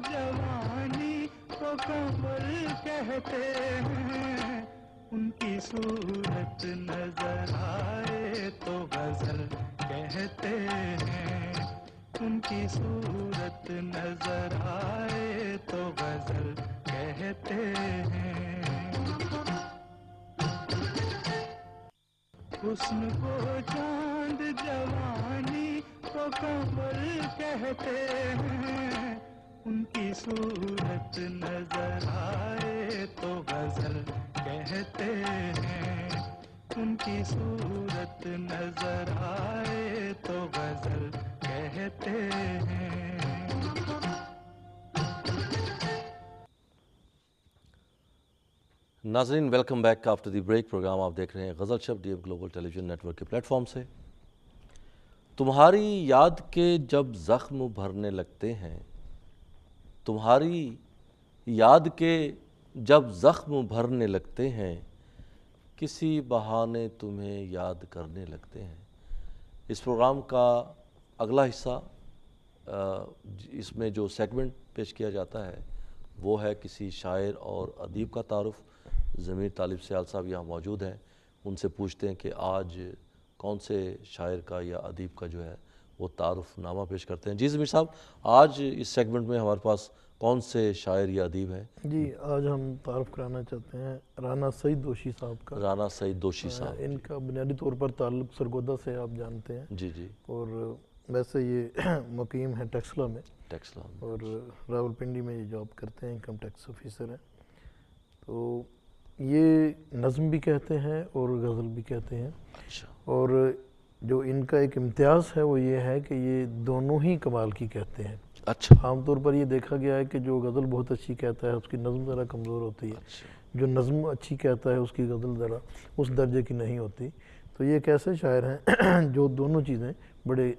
جوانی کو کمل کہتے ہیں، ان کی صورت نظر آئے تو غزل کہتے ہیں، ان کی صورت نظر آئے تو غزل کہتے ہیں۔ حسن کو چاند جوانی کو کمل کہتے ہیں، ان کی صورت نظر آئے تو غزل کہتے ہیں، ان کی صورت نظر آئے تو غزل کہتے ہیں۔ ناظرین welcome back after the break, programme آپ دیکھ رہے ہیں غزل شب D M global television network کے پلیٹ فارم سے۔ تمہاری یاد کے جب زخم بھرنے لگتے ہیں، تمہاری یاد کے جب زخم بھرنے لگتے ہیں، کسی بہانے تمہیں یاد کرنے لگتے ہیں۔ اس پروگرام کا اگلا حصہ، اس میں جو سیگمنٹ پیش کیا جاتا ہے وہ ہے کسی شاعر اور ادیب کا تعارف۔ ضمیر طالب سیال صاحب یہاں موجود ہیں، ان سے پوچھتے ہیں کہ آج کون سے شاعر کا یا ادیب کا جو ہے وہ تعارف نامہ پیش کرتے ہیں۔ جی ضمیر صاحب، آج اس سیگمنٹ میں ہمارے پاس کون سے شاعر یا ادیب ہیں؟ جی آج ہم تعارف کرانا چاہتے ہیں رانا سعید دوشی صاحب کا۔ رانا سعید دوشی صاحب، ان کا بنیادی طور پر تعلق سرگودا سے آپ جانتے ہیں، جی جی، اور ویسے یہ مقیم ہیں ٹیکسلا میں، اور راولپنڈی میں یہ جاب کرتے ہیں، انکم ٹیکس آفیسر ہیں۔ تو یہ نظم بھی کہتے ہیں اور غزل بھی کہتے ہیں، اور جو ان کا ایک امتیاز ہے وہ یہ ہے کہ یہ دونوں ہی کمال کی کہتے ہیں۔ اچھا، عام طور پر یہ دیکھا گیا ہے کہ جو غزل بہت اچھی کہتا ہے اس کی نظم ذرا کمزور ہوتی ہے، جو نظم اچھی کہتا ہے اس کی غزل ذرا اس درجے کی نہیں ہوتی۔ تو یہ ایک ایسے شاعر ہیں جو دونوں چیزیں بڑے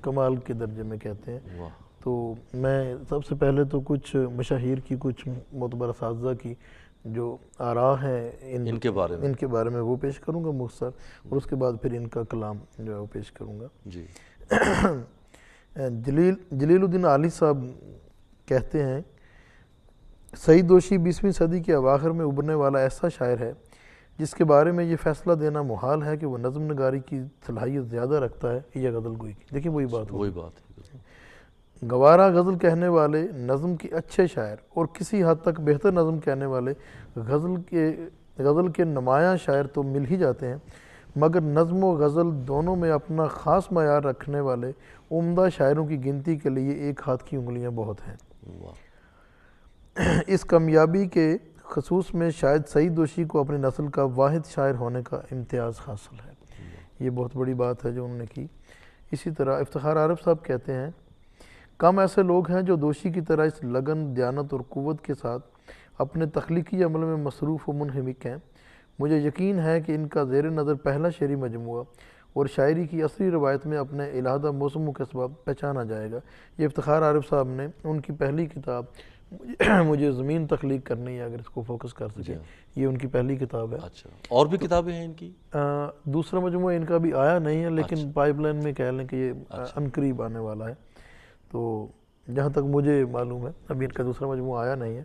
کمال کے درجے میں کہتے ہیں۔ تو میں سب سے پہلے تو کچھ مشاہیر کی، کچھ معتبر اساتذہ کی جو آراء ہیں ان کے بارے میں وہ پیش کروں گا مختصر، اور اس کے بعد پھر ان کا کلام جو ہے وہ پیش کروں گا۔ جی، جلیل الدین عالی صاحب کہتے ہیں، سعید دوشی 20ویں صدی کے اواخر میں ابھرنے والا ایسا شاعر ہے جس کے بارے میں یہ فیصلہ دینا محال ہے کہ وہ نظم نگاری کی صلاحیت زیادہ رکھتا ہے یا غزل گوئی کی۔ دیکھیں وہی بات ہے۔ گوارا غزل کہنے والے نظم کے اچھے شاعر اور کسی حد تک بہتر نظم کہنے والے غزل کے نمایاں شاعر تو مل ہی جاتے ہیں، مگر نظم و غزل دونوں میں اپنا خاص معیار رکھنے والے عمدہ شاعروں کی گنتی کے لیے ایک ہاتھ کی انگلیاں بہت ہیں۔ اس کامیابی کے خصوص میں شاید سعید دوشی کو اپنی نسل کا واحد شاعر ہونے کا امتیاز حاصل ہے۔ یہ بہت بڑی بات ہے جو انہوں نے کی۔ اسی طرح افتخار عارف صاحب کہتے ہیں، کم ایسے لوگ ہیں جو دوشی کی طرح اس لگن، دیانت اور قوت کے ساتھ اپنے تخلیقی عمل میں مصروف و منہمک ہیں۔ مجھے یقین ہے کہ ان کا زیر نظر پہلا شعری مجموعہ اور شاعری کی اصلی روایت میں اپنے علیحدہ موسم و اسباب پہچانا جائے گا۔ یہ افتخار عارف صاحب نے ان کی پہلی کتاب مجھے زمین تخلیق کرنی ہے، اگر اس کو فوکس کر سکیں، یہ ان کی پہلی کتاب ہے۔ اچھا، اور بھی کتابیں ہیں ان کی؟ دوسرا مجموعہ ان کا بھی آیا نہیں ہے، لیکن پائپ لائن میں کہہ لیں کہ یہ عنقریب آنے والا ہے۔ تو جہاں تک مجھے معلوم ہے ابھی ان کا دوسرا مجموعہ آیا نہیں ہے۔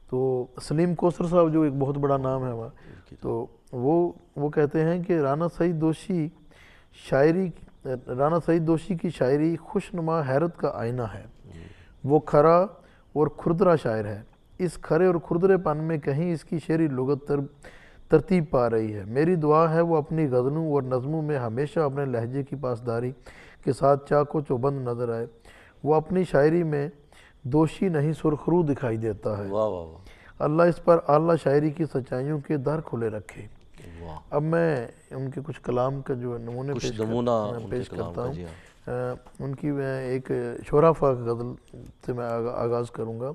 تو سلیم کوثر صاحب جو ایک بہت بڑا نام ہے وہاں، تو وہ کہتے ہیں کہ رانا سعید دوشی کی شاعری خوشنما حیرت کا آئینہ ہے۔ وہ کھرا اور کھردرا شاعر ہے۔ اس کھرے اور کھردرے پن میں کہیں اس کی شعری لغت ترتیب پا رہی ہے۔ میری دعا ہے وہ اپنی غزلوں اور نظموں میں ہمیشہ اپنے لہجے کی پاسداری کے ساتھ چاق و چوبند نظر آئے۔ وہ اپنی شاعری میں دوشی نہیں سرخرو دکھائی دیتا ہے۔ اللہ اس پر اعلیٰ شاعری کی سچائیوں کے در کھلے رکھے۔ اب میں ان کے کچھ کلام کا جو نمونے پیش کرتا ہوں۔ ان کی میں ایک شورافہ غزل سے میں آغاز کروں گا،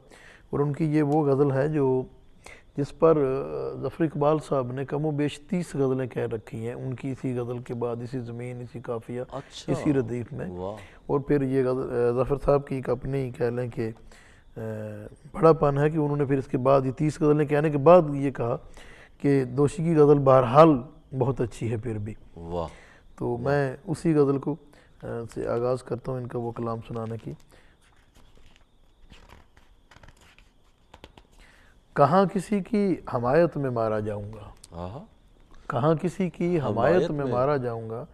اور ان کی یہ وہ غزل ہے جس پر ظفر اقبال صاحب نے کم و بیش 30 غزلیں کہہ رکھی ہیں، ان کی اسی غزل کے بعد اسی زمین، اسی قافیہ، اسی ردیف میں۔ اور پھر یہ غزل ظفر صاحب کی ایک اپنی کہہ لیں کہ بڑا پن ہے کہ انہوں نے پھر اس کے بعد یہ 30 غزلیں کہنے کے بعد یہ کہا کہ دوشی کی غزل بہرحال بہت اچھی ہے پھر بھی۔ تو میں اسی غزل کو سے آغاز کرتا ہوں ان کا وہ کلام سنانے کی۔ کہاں کسی کی حمایت میں مارا جاؤں گا، آہا، کہاں کسی کی حمایت میں میں۔ مارا جاؤں گا،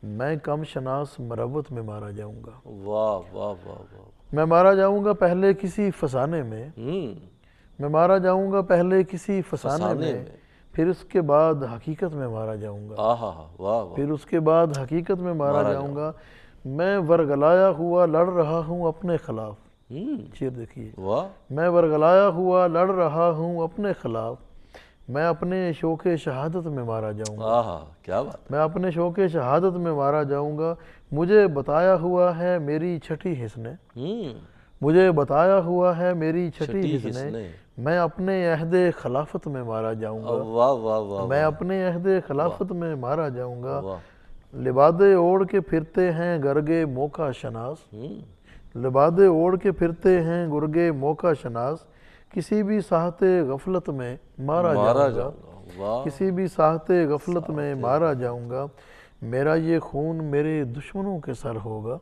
میں کم شناس مروت میں مارا جاؤں گا۔ واہ واہ واہ واہ، میں مارا جاؤں گا پہلے کسی فسانے میں، میں مارا جاؤں گا پہلے کسی فسانے میں، پھر اس کے بعد حقیقت میں مارا جاؤں گا، آہا، واہ واہ، پھر اس کے بعد حقیقت میں مارا جاؤں گا۔ میں ورگلایا ہوا لڑ رہا ہوں اپنے خلاف، شعر دیکھیے، واہ، میں ورگلایا ہوا لڑ رہا ہوں اپنے خلاف، میں اپنے شوق شہادت میں مارا جاؤں گا، آہا، کیا بات، میں اپنے شوق شہادت میں مارا جاؤں گا۔ مجھے بتایا ہوا ہے میری چھٹی حس نے، مجھے بتایا ہوا ہے میری چھٹی حس نے، میں اپنے عہد خلافت میں مارا جاؤں گا، واہ واہ واہ، میں اپنے عہد خلافت میں مارا جاؤں گا۔ واہ، لبادے اوڑھ کے پھرتے ہیں گرگے موقع شناس، لبادے اوڑھ کے پھرتے ہیں گرگے موقع شناس، کسی بھی ساحت غفلت میں مارا جاؤں گا، واہ، کسی بھی ساحت غفلت میں مارا جاؤں گا۔ میرا یہ خون میرے دشمنوں کے سر ہوگا،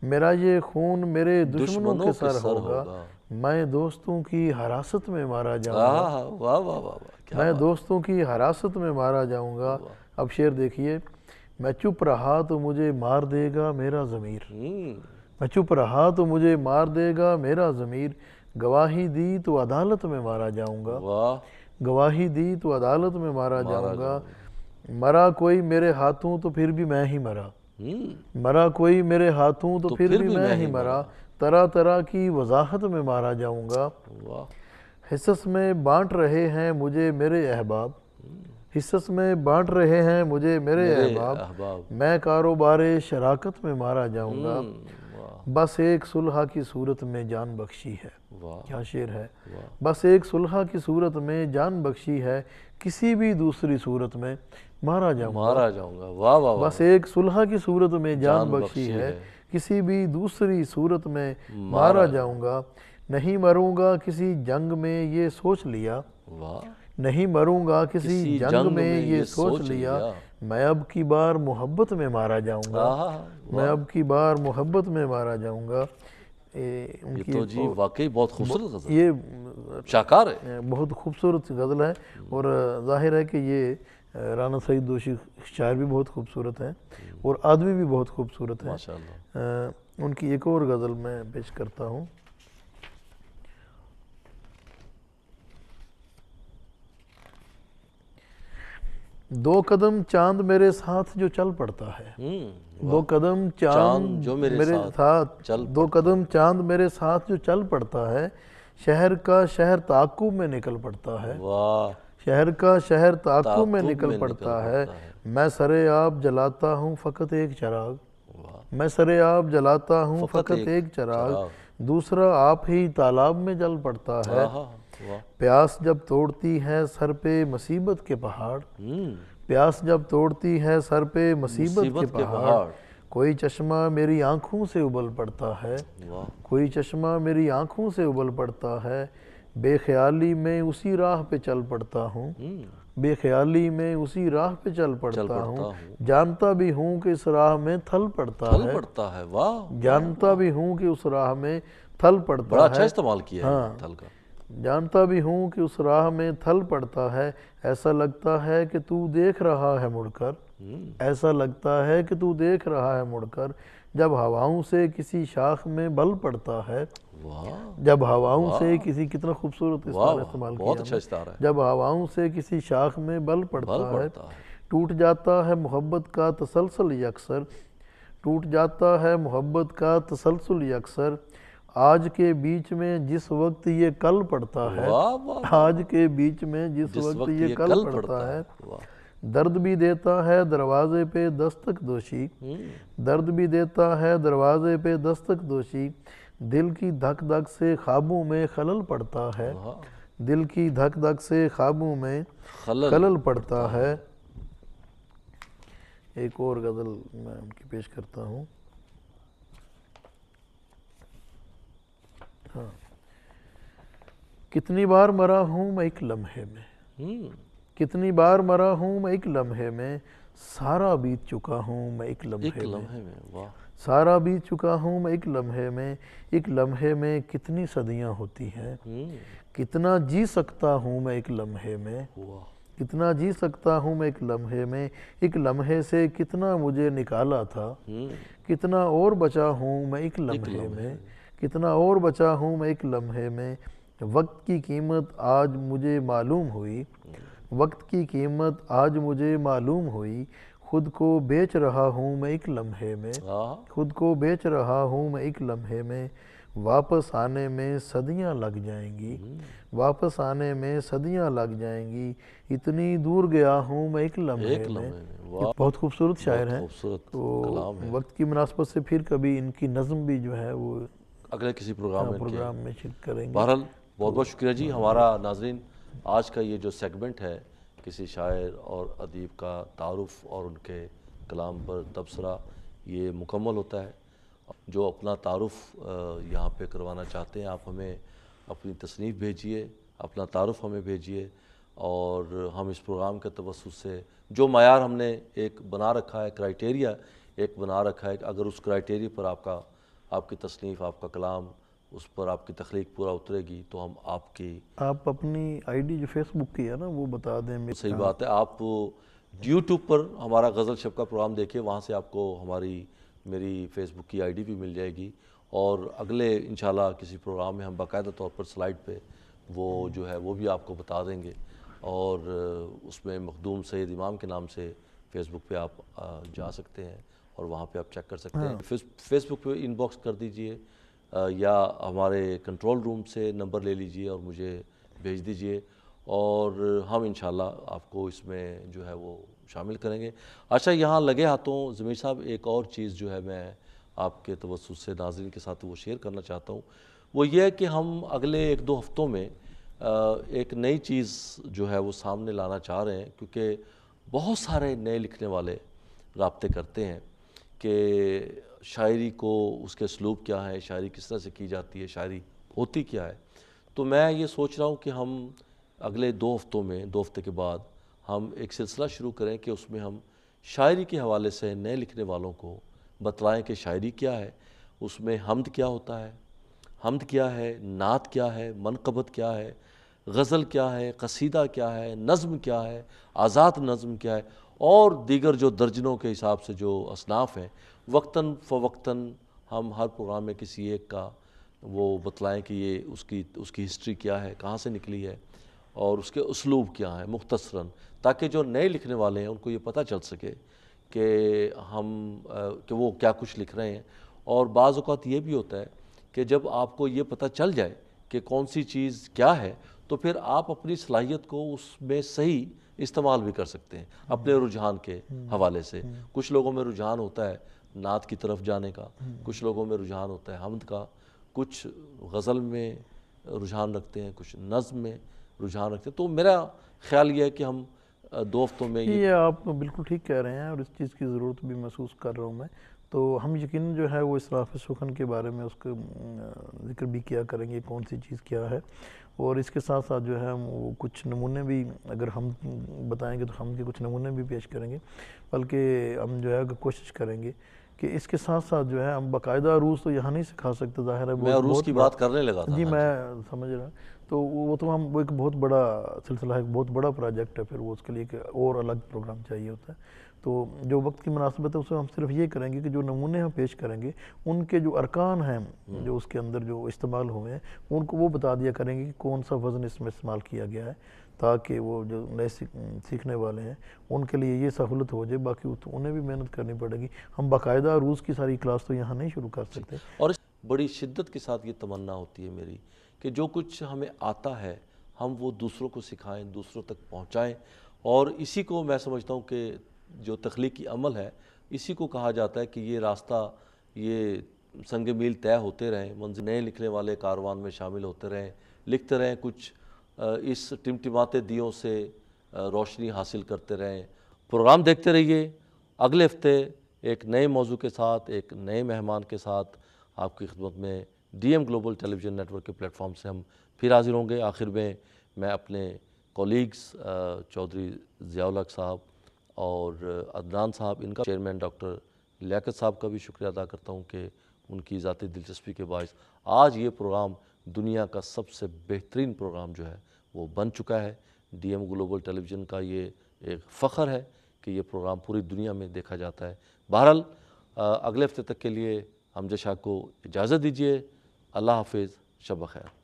میرا یہ خون میرے دشمنوں کے سر ہوگا، میں دوستوں کی حراست میں مارا جاؤں گا، آہا، واہ واہ واہ، کیا میں دوستوں کی حراست میں مارا جاؤں گا۔ اب شعر دیکھیے، میں چپ رہا تو مجھے مار دے گا میرا ضمیر، میں چپ رہا تو مجھے مار دے گا میرا ضمیر، گواہی دی تو عدالت میں مارا جاؤں گا، واہ، گواہی دی تو عدالت میں مارا جاؤں گا۔ مرا کوئی میرے ہاتھوں تو پھر بھی میں ہی مرا، مرا کوئی میرے ہاتھوں تو پھر بھی میں ہی مرا، طرح طرح کی وضاحت میں مارا جاؤں گا۔ واہ، حصص میں بانٹ رہے ہیں مجھے میرے احباب، حصص میں بانٹ رہے ہیں مجھے میرے احباب، میں کاروبار شراکت میں مارا جاؤں گا، بس ایک صلح کی صورت میں جان بخشی ہے، کیا شعر ہے، بس ایک صلح کی صورت میں جان بخشی ہے، کسی بھی دوسری صورت میں مارا جاؤں گا، مارا جاؤں گا، واہ واہ، بس ایک صلح کی صورت میں جان بخشی ہے، کسی بھی دوسری صورت میں مارا جاؤں گا۔ نہیں مروں گا کسی جنگ میں یہ سوچ لیا، نہیں مروں گا کسی جنگ میں یہ سوچ لیا، میں اب کی بار محبت میں مارا جاؤں گا، میں اب کی بار محبت میں مارا جاؤں گا۔ یہ تو جی واقعی بہت خوبصورت غزل، یہ شاہکار ہے، بہت خوبصورت غزل ہے، اور ظاہر ہے کہ یہ رانا سعید دوشی شاعر بھی بہت خوبصورت ہیں اور آدمی بھی بہت خوبصورت ہیں۔ ماشاءاللہ، ان کی ایک اور غزل میں پیش کرتا ہوں۔ دو قدم چاند میرے ساتھ جو چل پڑتا ہے، دو قدم چاند جو میرے ساتھ، دو قدم چاند میرے ساتھ جو چل پڑتا ہے، شہر کا شہر تعاقب میں نکل پڑتا ہے، شہر کا شہر تعاقب میں نکل پڑتا ہے، میں سر آب جلاتا ہوں فقط ایک چراغ، میں سر آب جلاتا ہوں فقط ایک چراغ، دوسرا آپ ہی تالاب میں جل پڑتا ہے، پیاس جب توڑتی ہے سر پہ مصیبت کے پہاڑ، پیاس جب توڑتی ہے سر پہ مصیبت کے پہاڑ، کوئی چشمہ میری آنکھوں سے ابل پڑتا ہے، کوئی چشمہ میری آنکھوں سے ابل پڑتا ہے، بے خیالی میں اسی راہ پہ چل پڑتا ہوں، بے خیالی میں اسی راہ پہ چل پڑتا ہوں، جانتا بھی ہوں کہ اس راہ میں تھل پڑتا ہے، جانتا بھی ہوں کہ اس راہ میں تھل پڑتا ہے، بڑا اچھا استعمال کیا ہے تھل کا، جانتا بھی ہوں کہ اس راہ میں تھل پڑتا ہے، ایسا لگتا ہے کہ تو دیکھ رہا ہے مڑ کر، ایسا لگتا ہے کہ تو دیکھ رہا ہے مڑ کر، جب ہواؤں سے کسی شاخ میں بل پڑتا ہے، جب ہواؤں سے کسی، کتنا خوبصورت استعمال کیا، جب ہواؤں سے کسی شاخ میں بل پڑتا ہے، ٹوٹ جاتا ہے محبت کا تسلسل یکسر، ٹوٹ جاتا ہے محبت کا تسلسل یکسر، آج کے بیچ میں جس وقت یہ کل پڑتا ہے، آج کے بیچ میں جس وقت یہ کل پڑتا ہے، درد بھی دیتا ہے دروازے پہ دستک دوشی، درد بھی دیتا ہے دروازے پہ دستک دوشی، دل کی دھک دھک سے خوابوں میں خلل پڑتا ہے، دل کی دھک دھک سے خوابوں میں خلل پڑتا ہے۔ ایک اور غزل میں ان کی پیش کرتا ہوں۔ کتنی بار مرا ہوں میں ایک لمحے میں، کتنی بار مرا ہوں میں ایک لمحے میں، سارا بیت چکا ہوں میں ایک ایک لمحے میں، لمحے میں، واہ، سارا بیت چکا ہوں میں ایک لمحے میں، ایک لمحے میں کتنی صدیاں ہوتی ہیں، کتنا جی سکتا ہوں میں ایک لمحے میں، واہ، کتنا جی سکتا ہوں میں ایک لمحے میں، ایک لمحے سے کتنا مجھے نکالا تھا، کتنا اور بچا ہوں میں ایک لمحے میں، کتنا اور بچا ہوں میں ایک لمحے میں، وقت کی قیمت آج مجھے معلوم ہوئی، وقت کی قیمت آج مجھے معلوم ہوئی، خود کو بیچ رہا ہوں میں ایک لمحے میں، خود کو بیچ رہا ہوں میں ایک لمحے میں، واپس آنے میں صدیاں لگ جائیں گی، واپس آنے میں صدیاں لگ جائیں گی، اتنی دور گیا ہوں میں ایک لمحے ایک میں۔ لمحے میں، یہ واہ، بہت خوبصورت شاعر بہت ہیں، خوبصورت تو کلام ہے۔ وقت کی مناسبت سے پھر کبھی ان کی نظم بھی جو ہے وہ اگلے کسی پروگرام میں ان کے پروگرام میں شرکت کریں گے۔ بہرحال بہت بہت شکریہ جی۔ ہمارا ناظرین آج کا یہ جو سیگمنٹ ہے کسی شاعر اور ادیب کا تعارف اور ان کے کلام پر تبصرہ، یہ مکمل ہوتا ہے۔ جو اپنا تعارف یہاں پہ کروانا چاہتے ہیں، آپ ہمیں اپنی تصنیف بھیجیے، اپنا تعارف ہمیں بھیجیے، اور ہم اس پروگرام کے توسط سے جو معیار ہم نے ایک بنا رکھا ہے، کرائیٹیریا ایک بنا رکھا ہے، کہ اگر اس کرائیٹیریا پر آپ کی تصنیف، آپ کا کلام، اس پر آپ کی تخلیق پورا اترے گی، تو ہم آپ کی آپ اپنی آئی ڈی جو فیس بک کی ہے نا وہ بتا دیں۔ صحیح بات ہے۔ آپ یوٹیوب پر ہمارا غزل شب کا پروگرام دیکھیں، وہاں سے آپ کو میری فیس بک کی آئی ڈی بھی مل جائے گی، اور اگلے انشاءاللہ کسی پروگرام میں ہم باقاعدہ طور پر سلائیڈ پہ وہ جو ہے وہ بھی آپ کو بتا دیں گے، اور اس میں مخدوم سید امام کے نام سے فیس بک پہ آپ جا سکتے ہیں، اور وہاں پہ آپ چیک کر سکتے ہیں۔ فیس بک پہ ان باکس کر دیجئے، یا ہمارے کنٹرول روم سے نمبر لے لیجئے اور مجھے بھیج دیجئے، اور ہم انشاءاللہ آپ کو اس میں جو ہے وہ شامل کریں گے۔ اچھا، یہاں لگے ہاتھوں ضمیر صاحب ایک اور چیز جو ہے میں آپ کے توسط سے ناظرین کے ساتھ وہ شیئر کرنا چاہتا ہوں، وہ یہ ہے کہ ہم اگلے 1-2 ہفتوں میں ایک نئی چیز جو ہے وہ سامنے لانا چاہ رہے ہیں، کیونکہ بہت سارے نئے لکھنے والے رابطے کرتے ہیں کہ شاعری کو اس کے اسلوب کیا ہے، شاعری کس طرح سے کی جاتی ہے، شاعری ہوتی کیا ہے۔ تو میں یہ سوچ رہا ہوں کہ ہم اگلے 2 ہفتوں میں، 2 ہفتے کے بعد ہم ایک سلسلہ شروع کریں کہ اس میں ہم شاعری کے حوالے سے نئے لکھنے والوں کو بتلائیں کہ شاعری کیا ہے، اس میں حمد کیا ہوتا ہے، حمد کیا ہے، نعت کیا ہے، منقبت کیا ہے، غزل کیا ہے، قصیدہ کیا ہے، نظم کیا ہے، آزاد نظم کیا ہے، اور دیگر جو درجنوں کے حساب سے جو اصناف ہیں، وقتاً فوقتاً ہم ہر پروگرام میں کسی ایک کا وہ بتلائیں کہ یہ اس کی ہسٹری کیا ہے، کہاں سے نکلی ہے، اور اس کے اسلوب کیا ہیں مختصراً، تاکہ جو نئے لکھنے والے ہیں ان کو یہ پتہ چل سکے کہ کہ وہ کیا کچھ لکھ رہے ہیں۔ اور بعض اوقات یہ بھی ہوتا ہے کہ جب آپ کو یہ پتہ چل جائے کہ کون سی چیز کیا ہے، تو پھر آپ اپنی صلاحیت کو اس میں صحیح استعمال بھی کر سکتے ہیں اپنے رجحان کے حوالے سے۔ کچھ لوگوں میں رجحان ہوتا ہے نعت کی طرف جانے کا، کچھ لوگوں میں رجحان ہوتا ہے حمد کا، کچھ غزل میں رجحان رکھتے ہیں، کچھ نظم میں رجحان رکھتے ہیں۔ تو میرا خیال یہ ہے کہ ہم 2 ہفتوں میں یہ آپ بالکل ٹھیک کہہ رہے ہیں، اور اس چیز کی ضرورت بھی محسوس کر رہا ہوں میں۔ تو ہم یقیناً جو ہے وہ اسراف سخن کے بارے میں اس کا ذکر بھی کیا کریں گے، کون سی چیز کیا ہے، اور اس کے ساتھ ساتھ جو ہے ہم وہ کچھ نمونے بھی اگر ہم بتائیں گے تو ہم کے کچھ نمونے بھی پیش کریں گے، بلکہ ہم جو ہے کوشش کریں گے کہ اس کے ساتھ ساتھ جو ہے ہم باقاعدہ عروض تو یہاں نہیں سکھا سکتے، ظاہر ہے میں عروض کی بات کرنے لگا تھا۔ جی میں سمجھ رہا، تو وہ تو ہم وہ ایک بہت بڑا سلسلہ ہے، ایک بہت بڑا پروجیکٹ ہے، پھر وہ اس کے لیے ایک اور الگ پروگرام چاہیے ہوتا ہے۔ تو جو وقت کی مناسبت ہے اس میں ہم صرف یہ کریں گے کہ جو نمونے ہم پیش کریں گے ان کے جو ارکان ہیں جو اس کے اندر جو استعمال ہوئے ہیں ان کو وہ بتا دیا کریں گے کہ کون سا وزن اس میں استعمال کیا گیا ہے، تاکہ وہ جو نئے سیکھنے والے ہیں ان کے لیے یہ سہولت ہو جائے۔ باقی انہیں بھی محنت کرنی پڑے گی، ہم باقاعدہ روز کی ساری کلاس تو یہاں نہیں شروع کر سکتے۔ اور بڑی شدت کے ساتھ یہ تمنا ہوتی ہے میری کہ جو کچھ ہمیں آتا ہے ہم وہ دوسروں کو سکھائیں، دوسروں تک پہنچائیں، اور اسی کو میں سمجھتا ہوں کہ جو تخلیقی عمل ہے اسی کو کہا جاتا ہے کہ یہ راستہ، یہ سنگ میل طے ہوتے رہیں، منزل نئے لکھنے والے کاروان میں شامل ہوتے رہیں، لکھتے رہیں، کچھ اس ٹمٹماتے دیوں سے روشنی حاصل کرتے رہیں۔ پروگرام دیکھتے رہیے، اگلے ہفتے ایک نئے موضوع کے ساتھ، ایک نئے مہمان کے ساتھ آپ کی خدمت میں D M global television network کے پلیٹ فارم سے ہم پھر حاضر ہوں گے۔ آخر میں اپنے کولیگز چودھری ضیاء الحق صاحب اور عدنان صاحب، ان کا چیئرمین ڈاکٹر لیاقت صاحب کا بھی شکریہ ادا کرتا ہوں کہ ان کی ذاتی دلچسپی کے باعث آج یہ پروگرام دنیا کا سب سے بہترین پروگرام جو ہے وہ بن چکا ہے۔ ڈی ایم گلوبل ٹیلی ویژن کا یہ ایک فخر ہے کہ یہ پروگرام پوری دنیا میں دیکھا جاتا ہے۔ بہرحال اگلے ہفتے تک کے لیے امجد شاہ کو اجازت دیجیے۔ اللہ حافظ، شب بخیر۔